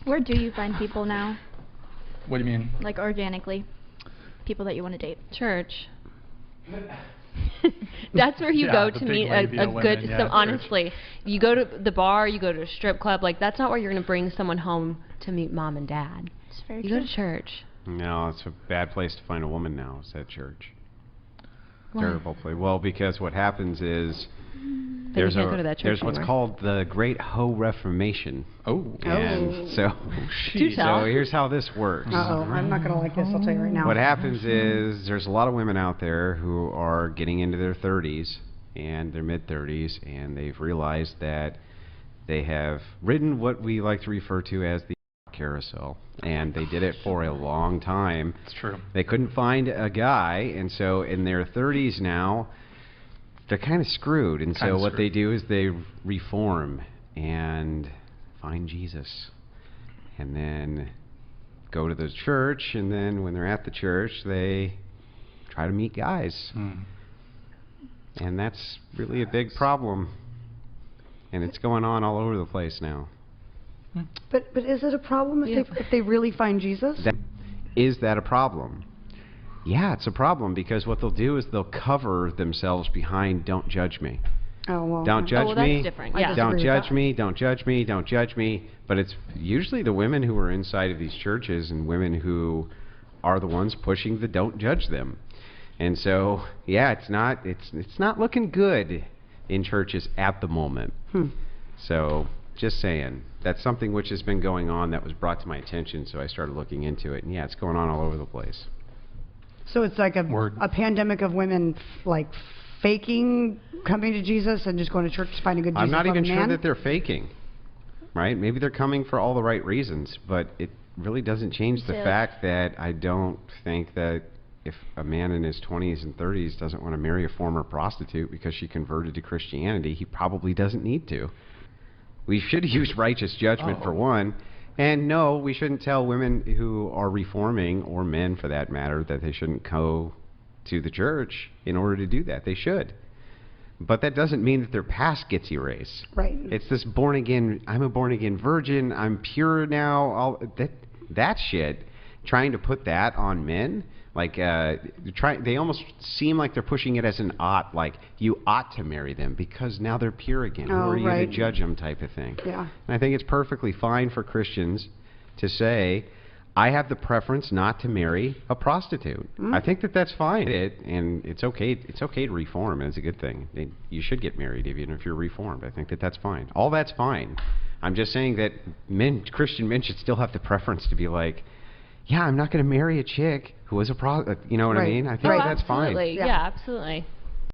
Where do you find people now? What do you mean? Like organically, people that you want to date. Church. That's where you go to meet a good. So honestly, you go to the bar, you go to a strip club. Like that's not where you're going to bring someone home to meet mom and dad. It's very you true. go to church. No, it's a bad place to find a woman now. Is at church. Why? Terrible place. Well, because what happens is But you can't go to that church there's what's anymore. called the Great Hoe Reformation. Oh. And so here's how this works. Uh-oh, I'm not going to like this, I'll tell you right now. What happens is there's a lot of women out there who are getting into their 30s and their mid-30s, and they've realized that they have ridden what we like to refer to as the carousel, and they did it for a long time. It's true. They couldn't find a guy, and so in their 30s now, they're kind of screwed. And so what they do is they reform and find Jesus, and then go to the church, and then when they're at the church, they try to meet guys. And that's really a big problem, and it's going on all over the place now. But is it a problem if they really find Jesus? Is that a problem? Yeah, it's a problem, because what they'll do is they'll cover themselves behind "Don't judge me." Oh, well. Don't judge well, me. that's different. Yeah. Don't judge me. Don't judge me. Don't judge me. But it's usually the women who are inside of these churches and women who are the ones pushing the "don't judge them." And so, yeah, it's not looking good in churches at the moment. So, just saying, that's something which has been going on that was brought to my attention, so I started looking into it. And yeah, it's going on all over the place. So it's like a pandemic of women like faking coming to Jesus and just going to church to find a good Jesus I'm not even man? sure that they're faking, right? Maybe they're coming for all the right reasons, but it really doesn't change the fact that I don't think that if a man in his 20s and 30s doesn't want to marry a former prostitute because she converted to Christianity, he probably doesn't need to. We should use righteous judgment for one. And no, we shouldn't tell women who are reforming, or men for that matter, that they shouldn't go to the church in order to do that. They should. But that doesn't mean that their past gets erased. Right. It's this born again, I'm a born again virgin, I'm pure now, all that shit, trying to put that on men, like they almost seem like they're pushing it as an ought, like you ought to marry them because now they're pure again. Who are you to judge them, type of thing. Yeah. And I think it's perfectly fine for Christians to say, I have the preference not to marry a prostitute. I think that that's fine, and it's okay. It's okay to reform, and it's a good thing. You should get married even if you're reformed. I think that that's fine. All that's fine. I'm just saying that Christian men should still have the preference to be like, yeah, I'm not going to marry a chick who is a prostitute. You know what I mean? I think that's fine. Yeah, absolutely.